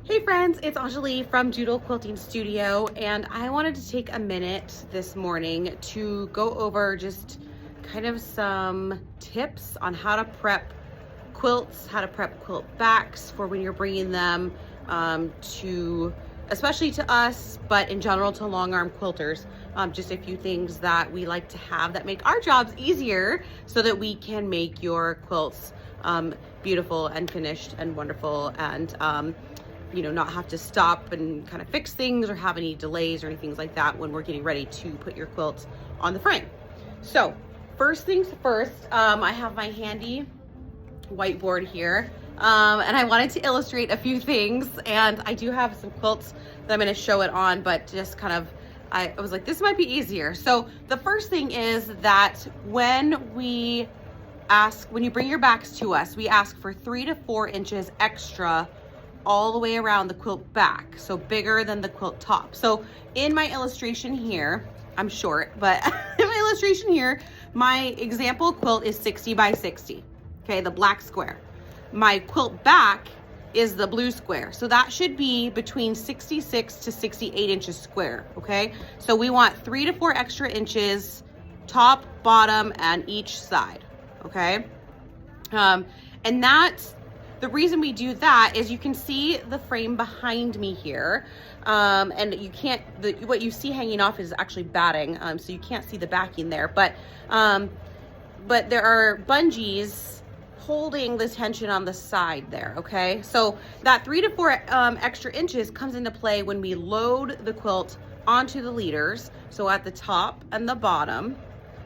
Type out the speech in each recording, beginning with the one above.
Hey friends, it's Anjali from Doodle Quilting Studio, and I wanted to take a minute this morning to go over just kind of some tips on how to prep quilts, how to prep quilt backs for when you're bringing them especially to us, but in general to long arm quilters. Just a few things that we like to have that make our jobs easier so that we can make your quilts beautiful and finished and wonderful, and not have to stop and kind of fix things or have any delays or anything like that when we're getting ready to put your quilt on the frame. So first things first, I have my handy whiteboard here, and I wanted to illustrate a few things, and I do have some quilts that I'm going to show it on, but just kind of I was like, this might be easier. So the first thing is that when you bring your backs to us, we ask for 3 to 4 inches extra all the way around the quilt back, so bigger than the quilt top. So in my illustration here, I'm short, but in my illustration here, my example quilt is 60 by 60, okay, the black square. My quilt back is the blue square, so that should be between 66 to 68 inches square, okay? So we want 3 to 4 extra inches top, bottom, and each side, okay? And that's the reason we do that is you can see the frame behind me here, and you can't, what you see hanging off is actually batting, so you can't see the backing there, but there are bungees holding the tension on the side there, okay? So that 3 to 4 extra inches comes into play when we load the quilt onto the leaders, so at the top and the bottom,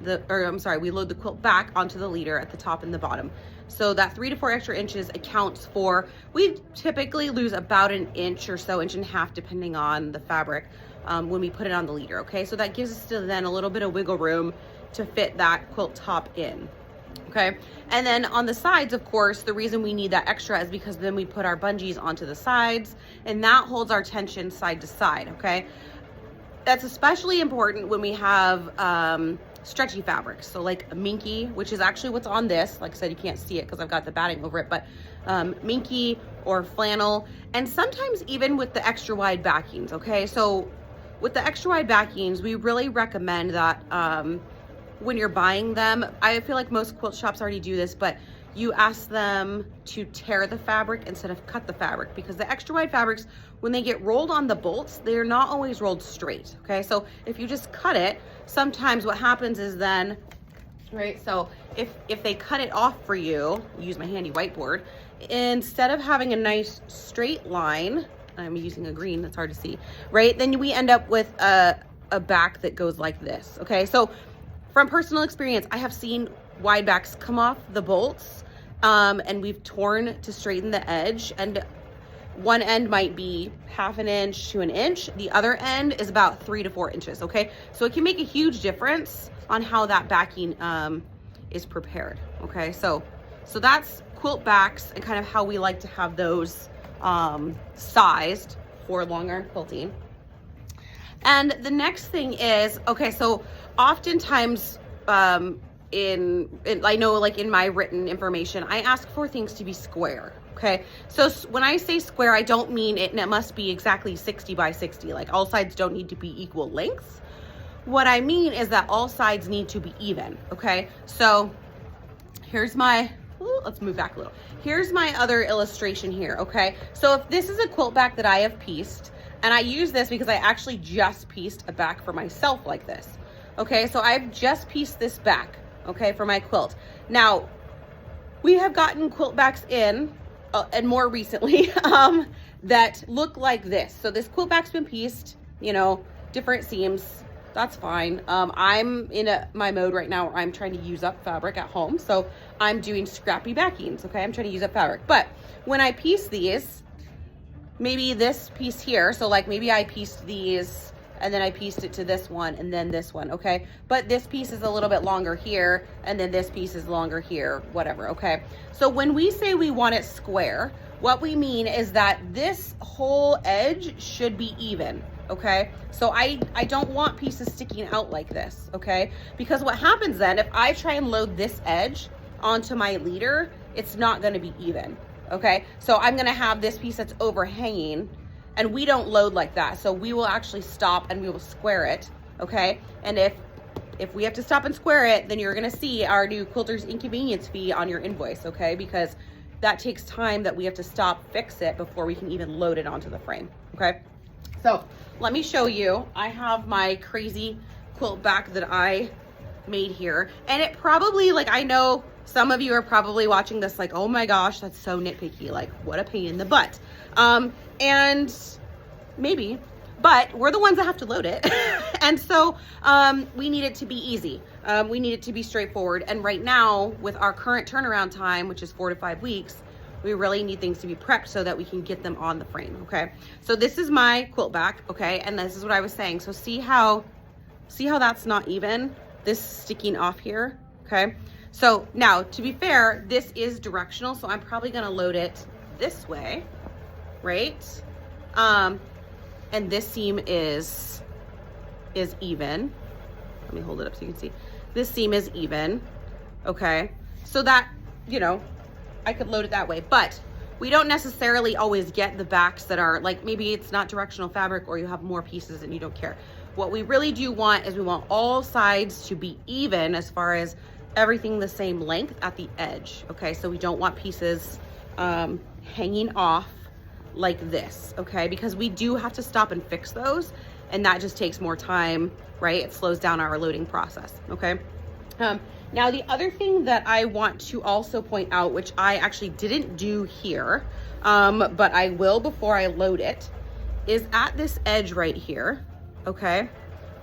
we load the quilt back onto the leader at the top and the bottom. So that 3 to 4 extra inches accounts for, we typically lose about an inch or so, inch and a half, depending on the fabric, when we put it on the leader, okay? So that gives us then a little bit of wiggle room to fit that quilt top in, okay? And then on the sides, of course, the reason we need that extra is because then we put our bungees onto the sides, and that holds our tension side to side, okay? That's especially important when we have stretchy fabrics, so like minky, which is actually what's on this. Like I said, you can't see it because I've got the batting over it, but minky or flannel, and sometimes even with the extra wide backings, okay? So with the extra wide backings, we really recommend that when you're buying them, I feel like most quilt shops already do this, but you ask them to tear the fabric instead of cut the fabric, because the extra wide fabrics, when they get rolled on the bolts, they're not always rolled straight, okay? So if you just cut it, sometimes what happens is then, right, so if they cut it off for you, use my handy whiteboard, instead of having a nice straight line, I'm using a green, that's hard to see, right? Then we end up with a back that goes like this, okay? So from personal experience, I have seen wide backs come off the bolts, and we've torn to straighten the edge, and one end might be 1/2 inch to 1 inch. The other end is about 3 to 4 inches, okay? So it can make a huge difference on how that backing is prepared, okay? So that's quilt backs and kind of how we like to have those sized for long arm quilting. And the next thing is, okay, so oftentimes I know, like in my written information, I ask for things to be square, okay? So when I say square, I don't mean it must be exactly 60 by 60, like all sides don't need to be equal lengths. What I mean is that all sides need to be even, okay? So here's let's move back a little. Here's my other illustration here, okay? So if this is a quilt back that I have pieced, and I use this because I actually just pieced a back for myself like this, okay? So I've just pieced this back, okay, for my quilt. Now, we have gotten quilt backs in, and more recently, that look like this. So this quilt back's been pieced, different seams, that's fine. I'm in my mode right now where I'm trying to use up fabric at home, so I'm doing scrappy backings, okay? I'm trying to use up fabric. But when I piece these, maybe this piece here, so like maybe I pieced these and then I pieced it to this one and then this one, okay? But this piece is a little bit longer here, and then this piece is longer here, whatever, okay? So when we say we want it square, what we mean is that this whole edge should be even, okay? So I don't want pieces sticking out like this, okay? Because what happens then, if I try and load this edge onto my leader, it's not gonna be even, okay? So I'm gonna have this piece that's overhanging, and we don't load like that. So we will actually stop and we will square it, okay? And if we have to stop and square it, then you're gonna see our new Quilter's Inconvenience fee on your invoice, okay? Because that takes time that we have to stop, fix it before we can even load it onto the frame, okay? So let me show you. I have my crazy quilt back that I made here, and it probably, like, I know some of you are probably watching this like, oh my gosh, that's so nitpicky, like what a pain in the butt. And maybe, but we're the ones that have to load it. And so we need it to be easy. We need it to be straightforward. And right now, with our current turnaround time, which is 4 to 5 weeks, we really need things to be prepped so that we can get them on the frame, okay? So this is my quilt back, okay? And this is what I was saying. So see how that's not even? This sticking off here, okay? So now, to be fair, this is directional, so I'm probably gonna load it this way, right? And this seam is even. Let me hold it up so you can see. This seam is even, okay? So that, you know, I could load it that way, but we don't necessarily always get the backs that are like, maybe it's not directional fabric or you have more pieces and you don't care. What we really do want is we want all sides to be even as far as everything the same length at the edge, okay? So we don't want pieces hanging off like this, okay? Because we do have to stop and fix those, and that just takes more time, right? It slows down our loading process, okay? Now the other thing that I want to also point out, which I actually didn't do here, but I will before I load it, is at this edge right here, okay?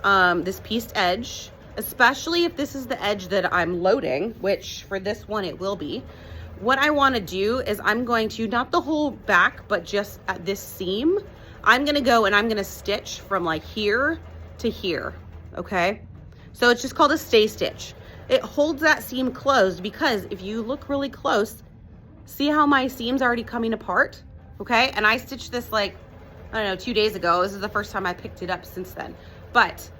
This pieced edge, especially if this is the edge that I'm loading, which for this one it will be. What I want to do is I'm going to, not the whole back, but just at this seam, I'm going to go and I'm going to stitch from like here to here, okay? So it's just called a stay stitch. It holds that seam closed because if you look really close, see how my seam's already coming apart, okay? And I stitched this like, I don't know, 2 days ago. This is the first time I picked it up since then. But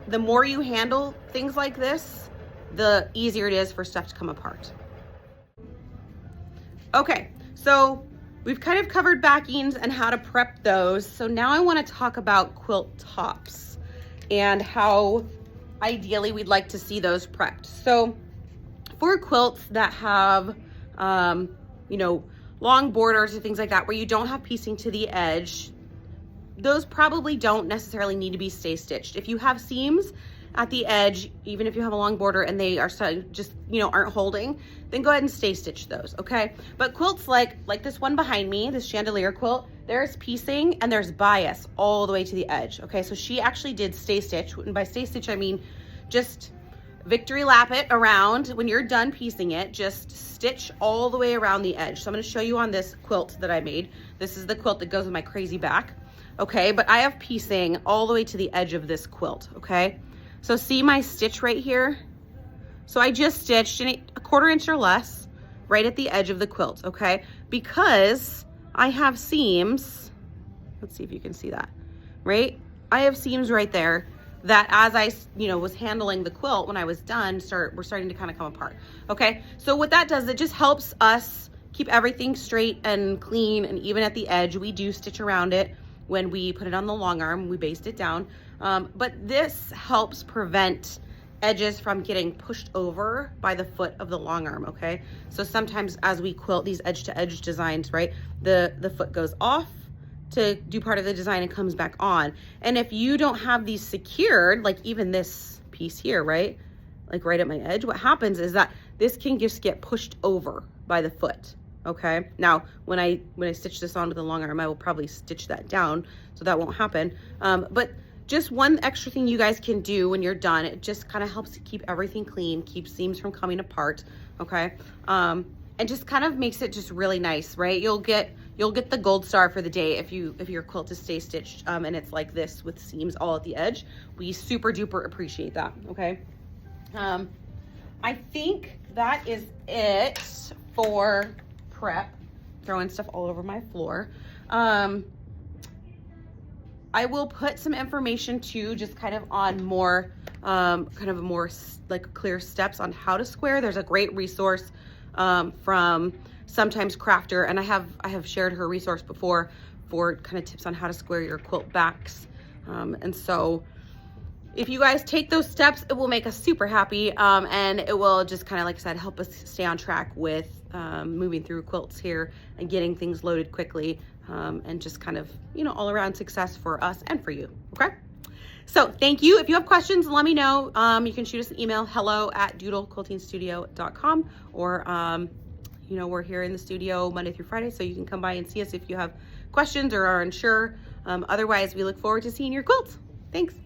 the more you handle things like this, the easier it is for stuff to come apart. Okay, so we've kind of covered backings and how to prep those. So now I want to talk about quilt tops and how ideally we'd like to see those prepped. So for quilts that have, you know, long borders or things like that, where you don't have piecing to the edge, those probably don't necessarily need to be stay stitched. If you have seams at the edge, even if you have a long border and they are just, you know, aren't holding, then go ahead and stay stitch those, okay? But quilts like this one behind me, this chandelier quilt, there's piecing and there's bias all the way to the edge, okay? So she actually did stay stitch, and by stay stitch I mean just victory lap it around. When you're done piecing it, just stitch all the way around the edge. So I'm going to show you on this quilt that I made. This is the quilt that goes with my crazy back, okay? But I have piecing all the way to the edge of this quilt, okay? So see my stitch right here? So I just stitched a 1/4 inch or less right at the edge of the quilt, okay? Because I have seams, let's see if you can see that, right? I have seams right there that as I, you know, was handling the quilt when I was done, we're starting to kind of come apart, okay? So what that does, it just helps us keep everything straight and clean and even at the edge. We do stitch around it when we put it on the long arm, we baste it down. But this helps prevent edges from getting pushed over by the foot of the long arm, okay? So sometimes as we quilt these edge to edge designs, right, the foot goes off to do part of the design and comes back on. And if you don't have these secured, like even this piece here, right, like right at my edge, what happens is that this can just get pushed over by the foot, okay? Now, when I stitch this onto the long arm, I will probably stitch that down so that won't happen. But just one extra thing you guys can do when you're done, it just kind of helps to keep everything clean, keep seams from coming apart, okay? And just kind of makes it just really nice, right? You'll get the gold star for the day if your quilt is stay stitched and it's like this with seams all at the edge. We super duper appreciate that, okay? I think that is it for prep. Throwing stuff all over my floor. I will put some information too, just kind of on more, more like clear steps on how to square. There's a great resource from sometimes crafter, and I have shared her resource before for kind of tips on how to square your quilt backs. And so if you guys take those steps, it will make us super happy, and it will just kind of, like I said, help us stay on track with moving through quilts here and getting things loaded quickly, and just kind of, you know, all around success for us and for you, okay? So thank you. If you have questions, let me know. You can shoot us an email, hello@doodlequiltingstudio.com, or you know, we're here in the studio Monday through Friday, so you can come by and see us if you have questions or are unsure. Otherwise, we look forward to seeing your quilts. Thanks.